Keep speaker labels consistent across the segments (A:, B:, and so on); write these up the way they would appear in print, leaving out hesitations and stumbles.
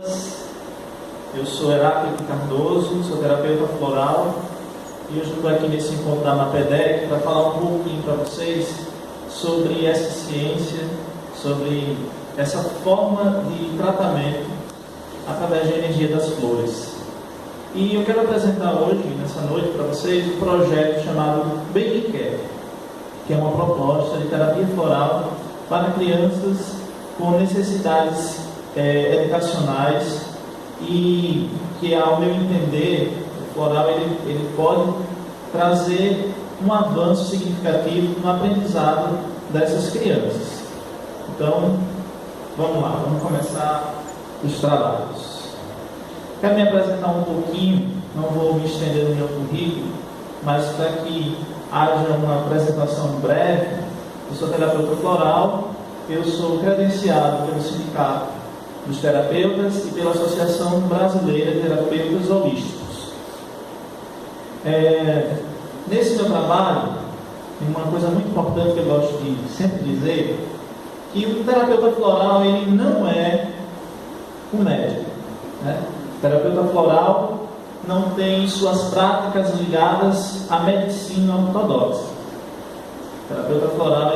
A: Eu sou Heráclito Cardoso, sou terapeuta floral e hoje estou aqui nesse encontro da MAPEDEC para falar um pouquinho para vocês sobre essa ciência, sobre essa forma de tratamento através da energia das flores. E eu quero apresentar hoje, nessa noite, para vocês, um projeto chamado Baby Care, que é uma proposta de terapia floral para crianças com necessidades educacionais e que, ao meu entender, o floral ele pode trazer um avanço significativo no aprendizado dessas crianças. Então, vamos lá, vamos começar os trabalhos. Quero me apresentar um pouquinho, não vou me estender no meu currículo, mas para que haja uma apresentação breve, eu sou terapeuta floral, eu sou credenciado pelo Sindicato dos Terapeutas e pela Associação Brasileira de Terapeutas Holísticos. Nesse meu trabalho, uma coisa muito importante que eu gosto de sempre dizer, que o terapeuta floral ele não é um médico, né? O terapeuta floral não tem suas práticas ligadas à medicina ortodoxa. O terapeuta floral,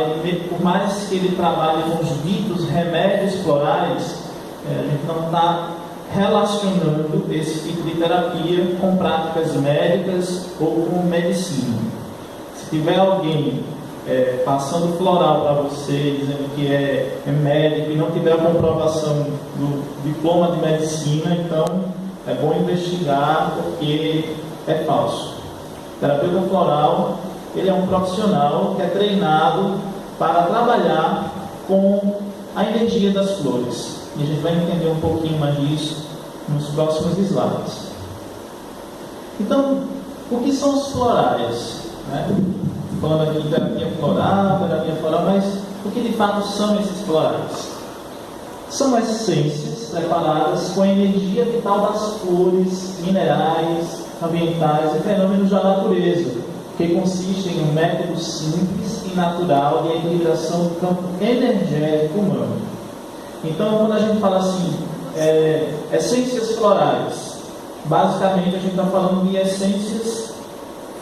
A: por mais que ele trabalhe com os ditos remédios florais, a gente não está relacionando esse tipo de terapia com práticas médicas ou com medicina. Se tiver alguém passando floral para você, dizendo que é médico e não tiver a comprovação do diploma de medicina, então é bom investigar porque é falso. O terapeuta floral ele é um profissional que é treinado para trabalhar com a energia das flores. E a gente vai entender um pouquinho mais disso nos próximos slides. Então, o que são os florais? Falando aqui de terapia floral, mas o que de fato são esses florais? São essências preparadas com a energia vital das flores, minerais, ambientais e fenômenos da natureza, que consistem em um método simples e natural de equilibração do campo energético humano. Então, quando a gente fala assim, essências florais, basicamente a gente está falando de essências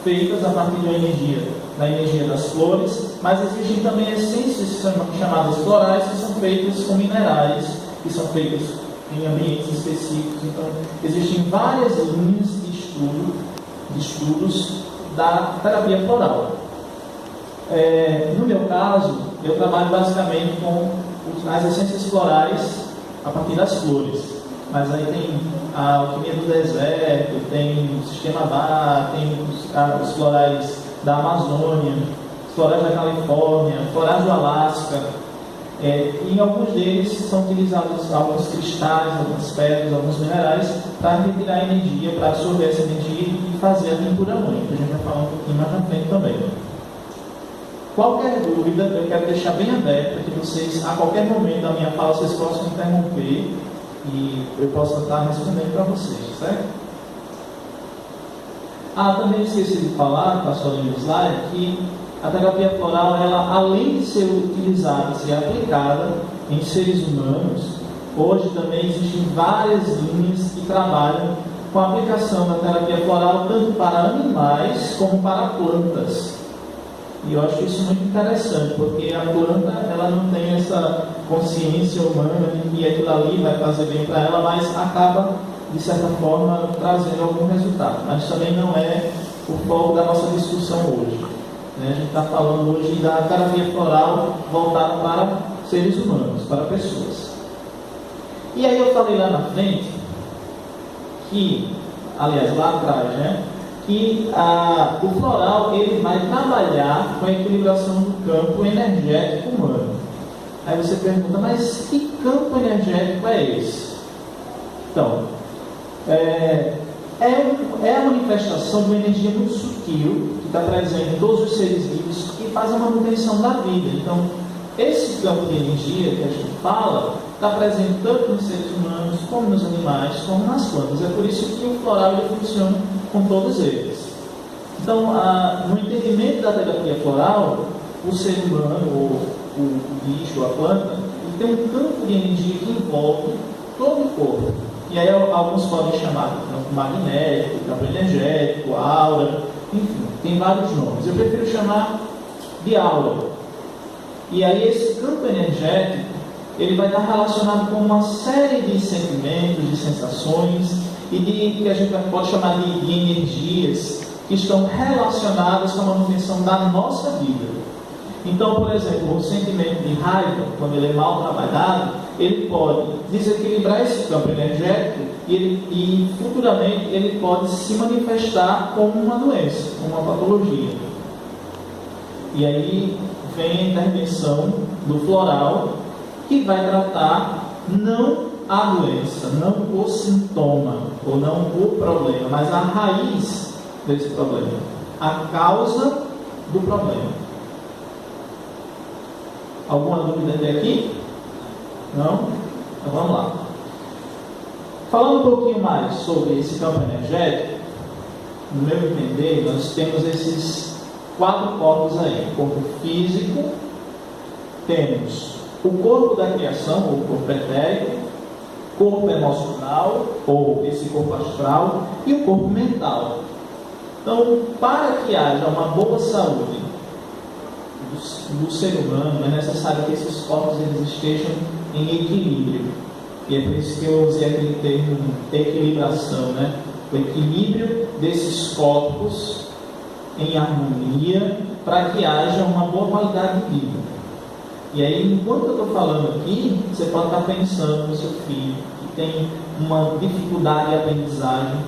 A: feitas a partir da energia das flores, mas existem também essências chamadas florais que são feitas com minerais, que são feitas em ambientes específicos. Então, existem várias linhas de estudos da terapia floral. No meu caso, eu trabalho basicamente com as essências florais a partir das flores, mas aí tem a alquimia do deserto, tem o sistema Bar, tem os florais da Amazônia, os florais da Califórnia, florais do Alasca, e em alguns deles são utilizados alguns cristais, algumas pedras, alguns minerais para retirar energia, para absorver essa energia e fazer a pintura única. A gente vai falar um pouquinho mais na frente também. Qualquer dúvida, eu quero deixar bem aberto para que vocês, a qualquer momento da minha fala, vocês possam interromper e eu possa estar respondendo para vocês, certo? Também esqueci de falar, passou ali no slide, que a terapia floral, ela, além de ser utilizada e ser aplicada em seres humanos, hoje também existem várias linhas que trabalham com a aplicação da terapia floral tanto para animais como para plantas. E eu acho isso muito interessante, porque a planta ela não tem essa consciência humana de que aquilo ali vai fazer bem para ela, mas acaba, de certa forma, trazendo algum resultado. Mas também não é o foco da nossa discussão hoje. A gente está falando hoje da terapia floral voltada para seres humanos, para pessoas. E aí eu falei lá na frente, aliás, lá atrás, que o floral ele vai trabalhar com a equilibração do campo energético humano. Aí você pergunta, mas que campo energético é esse? Então, é a manifestação de uma energia muito sutil que está presente em todos os seres vivos que faz a manutenção da vida. Então, esse campo de energia que a gente fala está presente tanto nos seres humanos, como nos animais, como nas plantas. É por isso que o floral ele funciona com todos eles. Então, no entendimento da terapia floral, o ser humano, ou o bicho, a planta, ele tem um campo de energia que envolve todo o corpo. E aí alguns podem chamar de campo magnético, campo energético, aura, enfim, tem vários nomes. Eu prefiro chamar de aura. E aí esse campo energético, ele vai estar relacionado com uma série de sentimentos, de sensações e de que a gente pode chamar de energias que estão relacionadas com a manutenção da nossa vida. Então, por exemplo, o sentimento de raiva, quando ele é mal trabalhado, ele pode desequilibrar esse campo energético e futuramente ele pode se manifestar como uma doença, como uma patologia. E aí vem a intervenção do floral, que vai tratar não a doença, não o sintoma, ou não o problema, mas a raiz desse problema, a causa do problema. Alguma dúvida até aqui? Não? Então vamos lá. Falando um pouquinho mais sobre esse campo energético, no meu entender, nós temos esses 4 corpos aí. Corpo físico, temos o corpo da criação, ou o corpo etérico, corpo emocional, ou esse corpo astral, e o corpo mental. Então, para que haja uma boa saúde do ser humano, é necessário que esses corpos eles estejam em equilíbrio. E é por isso que eu usei aquele termo equilibração, né? O equilíbrio desses corpos em harmonia para que haja uma boa qualidade de vida. E aí, enquanto eu estou falando aqui, você pode estar pensando no seu filho que tem uma dificuldade de aprendizagem.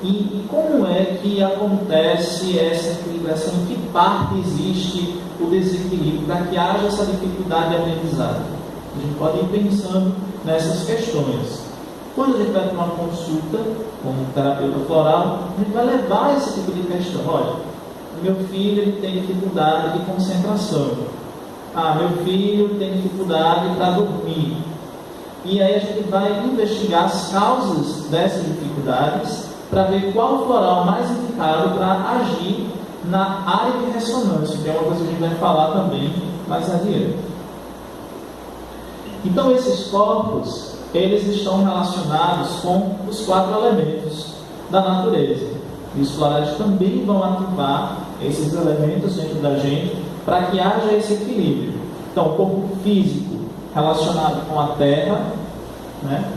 A: E como é que acontece essa equilibração? Em que parte existe o desequilíbrio para que haja essa dificuldade de aprendizagem? A gente pode ir pensando nessas questões. Quando a gente vai para uma consulta com um terapeuta floral, a gente vai levar esse tipo de questão. Olha, meu filho ele tem dificuldade de concentração. Meu filho tem dificuldade para dormir. E aí a gente vai investigar as causas dessas dificuldades para ver qual floral mais indicado para agir na área de ressonância, que é uma coisa que a gente vai falar também mais adiante. Então esses corpos, eles estão relacionados com os 4 elementos da natureza. E os florais também vão ativar esses elementos dentro da gente para que haja esse equilíbrio. Então, o corpo físico relacionado com a terra, né?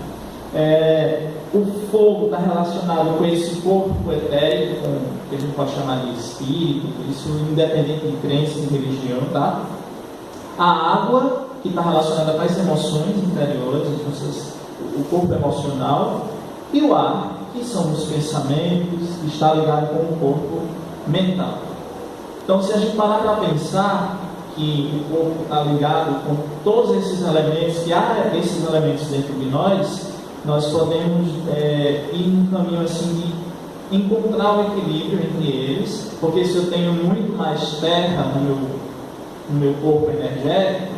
A: O fogo está relacionado com esse corpo etérico, que a gente pode chamar de espírito, isso independente de crença e de religião, tá? A água, que está relacionada com as emoções interiores, o corpo emocional, e o ar, que são os pensamentos, que está ligado com o corpo mental. Então, se a gente parar para pensar que o corpo está ligado com todos esses elementos, que há esses elementos dentro de nós podemos ir num caminho assim de encontrar o equilíbrio entre eles, porque se eu tenho muito mais terra no meu corpo energético,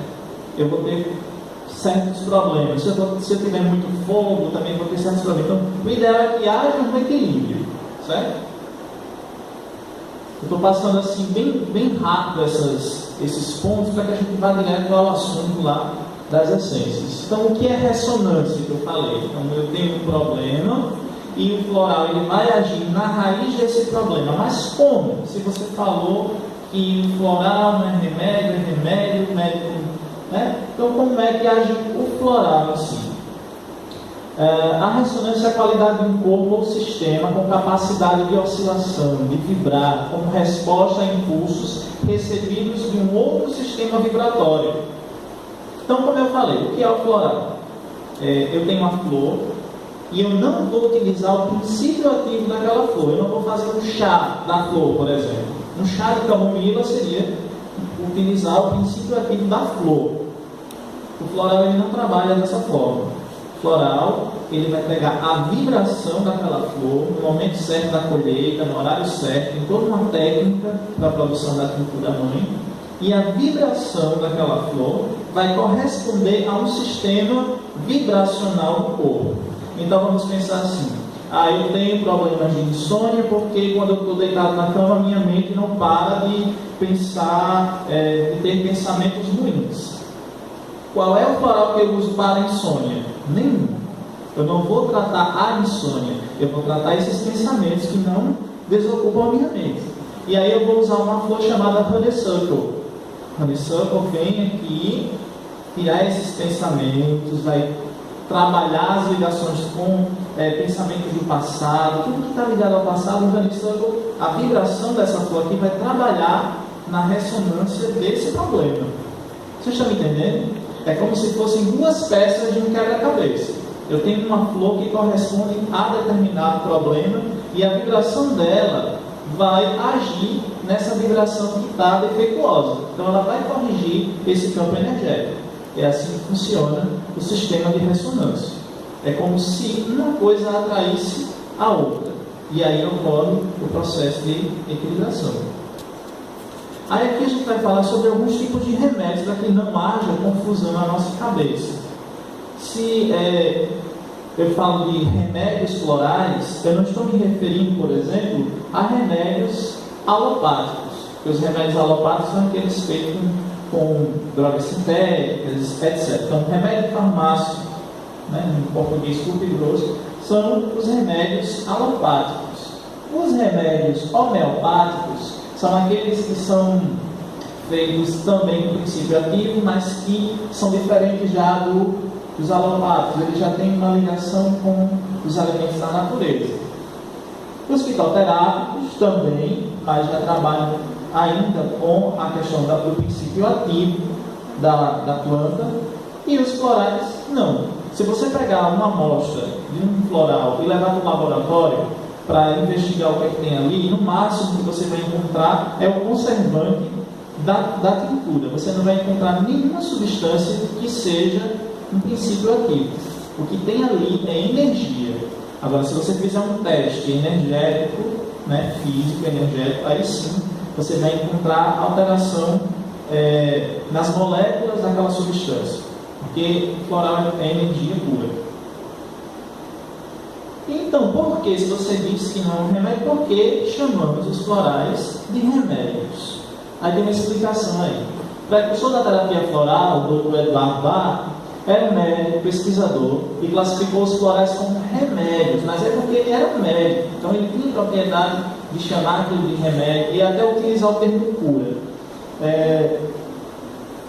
A: eu vou ter certos problemas. Se eu tiver muito fogo, também vou ter certos problemas. Então, o ideal é que haja um equilíbrio, certo? Eu estou passando assim bem rápido esses pontos para que a gente vá direto ao assunto lá das essências. Então, o que é ressonância que eu falei? Então, eu tenho um problema e o floral ele vai agir na raiz desse problema. Mas como? Se você falou que o floral não é remédio, médico, né? Então, como é que age o floral em si? A ressonância é a qualidade de um corpo ou sistema com capacidade de oscilação, de vibrar, como resposta a impulsos recebidos de um outro sistema vibratório. Então, como eu falei, o que é o floral? Eu tenho uma flor e eu não vou utilizar o princípio ativo daquela flor. Eu não vou fazer um chá da flor, por exemplo. Um chá de camomila seria utilizar o princípio ativo da flor. O floral ele não trabalha dessa forma. O floral ele vai pegar a vibração daquela flor no momento certo da colheita, no horário certo, em toda uma técnica para a produção da tintura mãe, e a vibração daquela flor vai corresponder a um sistema vibracional do corpo. Então vamos pensar assim: eu tenho problemas de insônia porque quando eu estou deitado na cama minha mente não para de pensar, de ter pensamentos ruins. Qual é o floral que eu uso para a insônia? Nenhum. Eu não vou tratar a insônia, eu vou tratar esses pensamentos que não desocupam a minha mente. E aí eu vou usar uma flor chamada honeysuckle. Honeysuckle vem aqui tirar esses pensamentos, vai trabalhar as ligações com pensamentos do passado, tudo que está ligado ao passado. O honeysuckle, a vibração dessa flor aqui vai trabalhar na ressonância desse problema. Vocês estão me entendendo? É como se fossem duas peças de um quebra-cabeça. Eu tenho uma flor que corresponde a determinado problema e a vibração dela vai agir nessa vibração que está defeituosa. Então ela vai corrigir esse campo energético. É assim que funciona o sistema de ressonância. É como se uma coisa atraísse a outra. E aí ocorre o processo de equilibração. Aí aqui a gente vai falar sobre alguns tipos de remédios para que não haja confusão na nossa cabeça. Se eu falo de remédios florais, eu não estou me referindo, por exemplo, a remédios alopáticos. Porque os remédios alopáticos são aqueles feitos com drogas sintéticas, etc. Então, remédio de farmácia, em português curto e grosso, são os remédios alopáticos. Os remédios homeopáticos são aqueles que são feitos também com princípio ativo, mas que são diferentes já dos alopáticos. Eles já têm uma ligação com os elementos da natureza. Os fitoterápicos também, mas já trabalham ainda com a questão do princípio ativo da planta. E os florais, não. Se você pegar uma amostra de um floral e levar para o laboratório para investigar o que é que tem ali, no máximo que você vai encontrar é o conservante da tintura. Você não vai encontrar nenhuma substância que seja um princípio ativo. O que tem ali é energia. Agora, se você fizer um teste energético, físico, energético, aí sim você vai encontrar alteração nas moléculas daquela substância. Porque floral é energia pura. Então, por que, se você disse que não é um remédio, por que chamamos os florais de remédios? Aí tem uma explicação aí. O precursor da terapia floral, o Dr. Eduardo Bach, era um médico, pesquisador, e classificou os florais como remédios, mas é porque ele era um médico, então ele tinha propriedade de chamar aquilo de remédio e até utilizar o termo cura.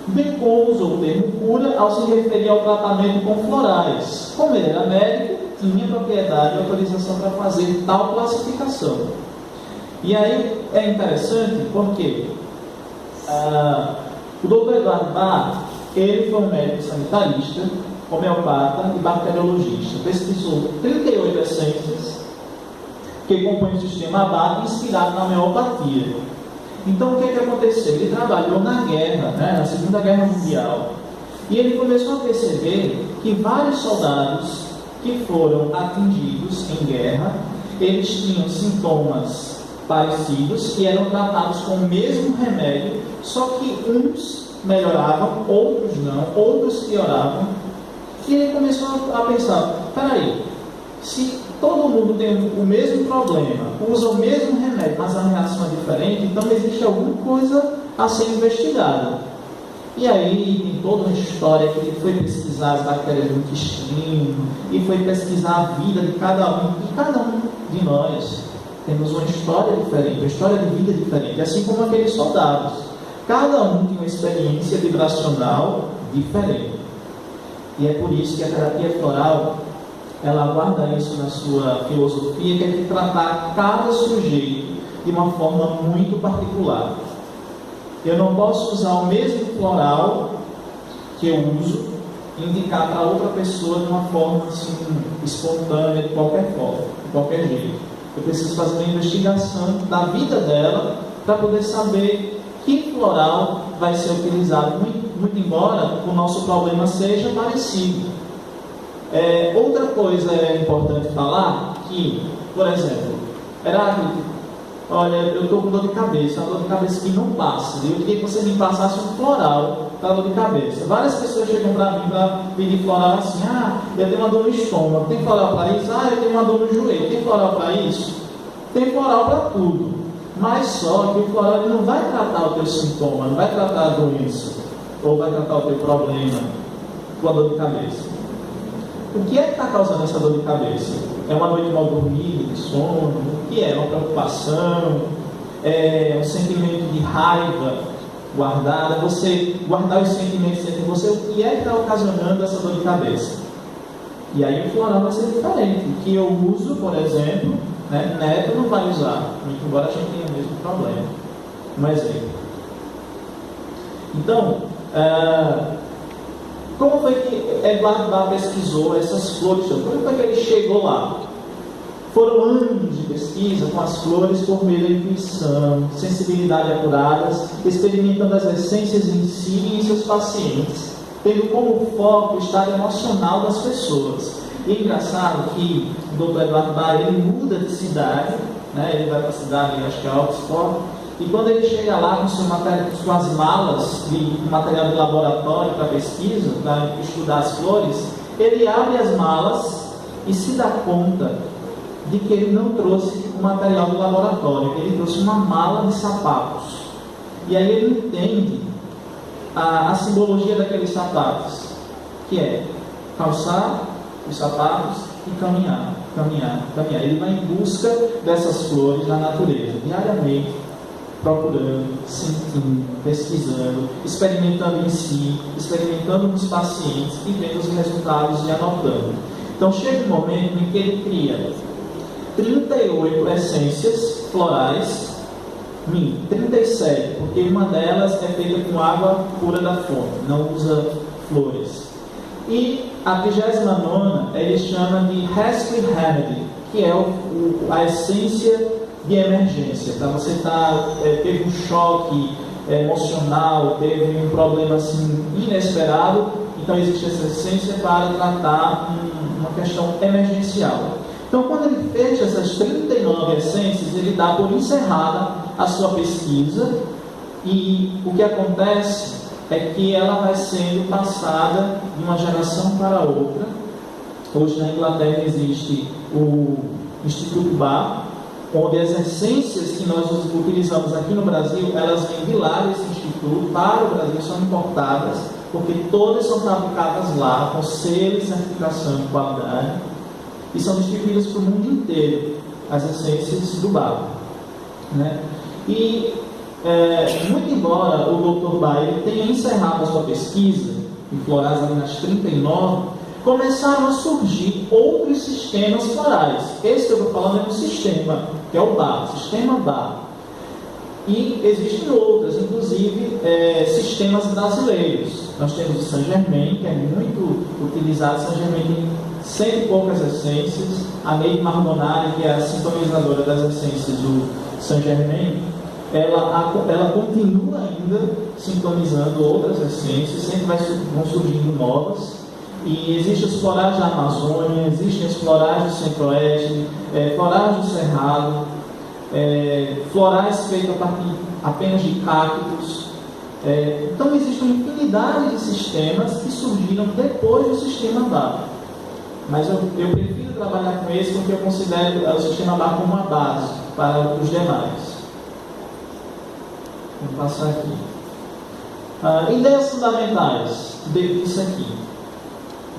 A: Bacon usou o termo cura ao se referir ao tratamento com florais. Como ele era médico, tinha propriedade e autorização para fazer tal classificação. E aí é interessante porque o Dr. Eduardo Bach, ele foi um médico sanitarista, homeopata e bacteriologista. Pesquisou 38 essências que compõem o sistema Bach, inspirado na homeopatia. Então, o que aconteceu? Ele trabalhou na guerra, na Segunda Guerra Mundial, e ele começou a perceber que vários soldados que foram atingidos em guerra, eles tinham sintomas parecidos e eram tratados com o mesmo remédio, só que uns melhoravam, outros não, outros pioravam. E ele começou a pensar, peraí, se todo mundo tem o mesmo problema, usa o mesmo remédio, mas a reação é diferente, então existe alguma coisa a ser investigada. E aí tem toda uma história que ele foi pesquisar as bactérias do intestino e foi pesquisar a vida de cada um. E cada um de nós temos uma história diferente, uma história de vida diferente, assim como aqueles soldados. Cada um tem uma experiência vibracional diferente. E é por isso que a terapia floral, ela guarda isso na sua filosofia, que é de tratar cada sujeito de uma forma muito particular. Eu não posso usar o mesmo floral que eu uso e indicar para outra pessoa de uma forma assim, espontânea, de qualquer forma, de qualquer jeito. Eu preciso fazer uma investigação da vida dela para poder saber que floral vai ser utilizado, muito embora o nosso problema seja parecido. Outra coisa importante falar, que, por exemplo, Heráclito, olha, eu estou com dor de cabeça, uma dor de cabeça que não passa, eu queria que você me passasse um floral para dor de cabeça. Várias pessoas chegam para mim para pedir floral assim, eu tenho uma dor no estômago, tem floral para isso? Eu tenho uma dor no joelho, tem floral para isso? Tem floral para tudo, mas só que o floral ele não vai tratar o teu sintoma, não vai tratar a doença, ou vai tratar o teu problema com a dor de cabeça. o que é que está causando essa dor de cabeça? É uma noite mal dormida, de sono? O que é? Uma preocupação? É um sentimento de raiva guardada? Você guardar os sentimentos dentro de você, o que é que está ocasionando essa dor de cabeça? E aí o floral vai ser diferente. O que eu uso, por exemplo, né, Neto não vai usar, muito embora a gente tenha o mesmo problema. Um exemplo. Então, como foi que Eduardo Bach pesquisou essas flores? Como foi que ele chegou lá? Foram anos de pesquisa com as flores por meio da intuição, sensibilidade apuradas, experimentando as essências em si e em seus pacientes, tendo como foco o estado emocional das pessoas. E é engraçado que o Dr. Eduardo Bach, ele muda de cidade, né? Ele vai para a cidade, acho que é Oxford, e quando ele chega lá com suas malas de material de laboratório para pesquisa, para estudar as flores, ele abre as malas e se dá conta de que ele não trouxe o material do laboratório, ele trouxe uma mala de sapatos. E aí ele entende a simbologia daqueles sapatos, que é calçar os sapatos e caminhar. Ele vai em busca dessas flores na natureza, diariamente, procurando, sentindo, pesquisando, experimentando em si, experimentando nos pacientes e vendo os resultados e anotando. Então chega um momento em que ele cria 38 essências florais, 37, porque uma delas é feita com água pura da fonte, não usa flores. E a 29ª ele chama de Rescue Remedy, que é a essência de emergência. Para você teve um choque emocional, teve um problema assim, inesperado, então existe essa essência para tratar uma questão emergencial. Então, quando ele fecha essas 39 essências, ele dá por encerrada a sua pesquisa e o que acontece é que ela vai sendo passada de uma geração para outra. Hoje na Inglaterra existe o Instituto Bach, onde as essências que nós utilizamos aqui no Brasil, elas vêm de lá desse instituto para o Brasil, são importadas, porque todas são fabricadas lá, com selo e certificação de qualidade, e são distribuídas para o mundo inteiro, as essências do Bach, né? E muito embora o Dr. Bach tenha encerrado a sua pesquisa em florais ali nas 39, começaram a surgir outros sistemas florais. Esse que eu estou falando é um sistema, que é o Bach, sistema Bach. E existem outros, inclusive sistemas brasileiros. Nós temos o Saint Germain, que é muito utilizado. Saint Germain tem 100 e poucas essências. A Neide Marbonari, que é a sintonizadora das essências do Saint Germain, ela continua ainda sintonizando outras essências, sempre vão surgindo novas. E existem os florais da Amazônia, existem os florais do Centro-Oeste, florais do Cerrado, florais feitos a partir apenas de cactos. Então existe uma infinidade de sistemas que surgiram depois do sistema Bach. Mas eu prefiro trabalhar com esse porque eu considero o sistema Bach como uma base para os demais. Vou passar aqui. Ideias fundamentais disso aqui.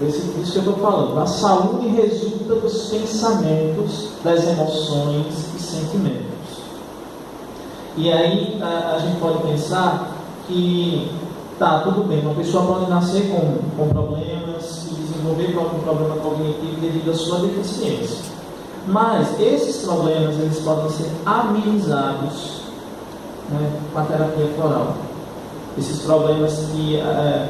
A: Disso que eu estou falando. A saúde resulta dos pensamentos, das emoções e sentimentos. E aí a gente pode pensar que tudo bem, uma pessoa pode nascer com problemas e desenvolver algum problema cognitivo devido à sua deficiência. Mas esses problemas eles podem ser amenizados, né, com a terapia floral. Esses problemas que a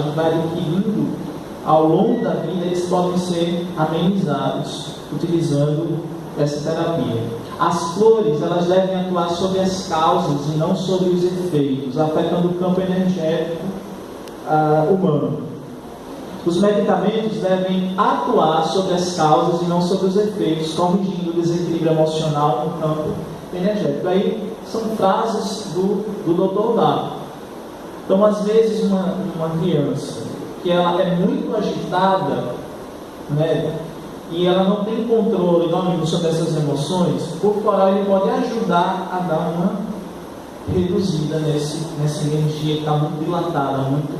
A: gente vai adquirindo ao longo da vida, eles podem ser amenizados utilizando essa terapia. As flores, elas devem atuar sobre as causas e não sobre os efeitos, afetando o campo energético humano. Os medicamentos devem atuar sobre as causas e não sobre os efeitos, corrigindo o desequilíbrio emocional no campo energético. Aí são frases do Dr. Bach. Então, às vezes, uma criança que ela é muito agitada, né, e ela não tem controle sobre essas emoções, o floral ele pode ajudar a dar uma reduzida nessa energia que está muito dilatada, muito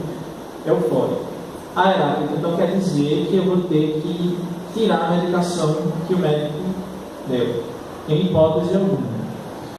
A: eufórica. Ah, Heráclito, então quer dizer que eu vou ter que tirar a medicação que o médico deu, em hipótese alguma.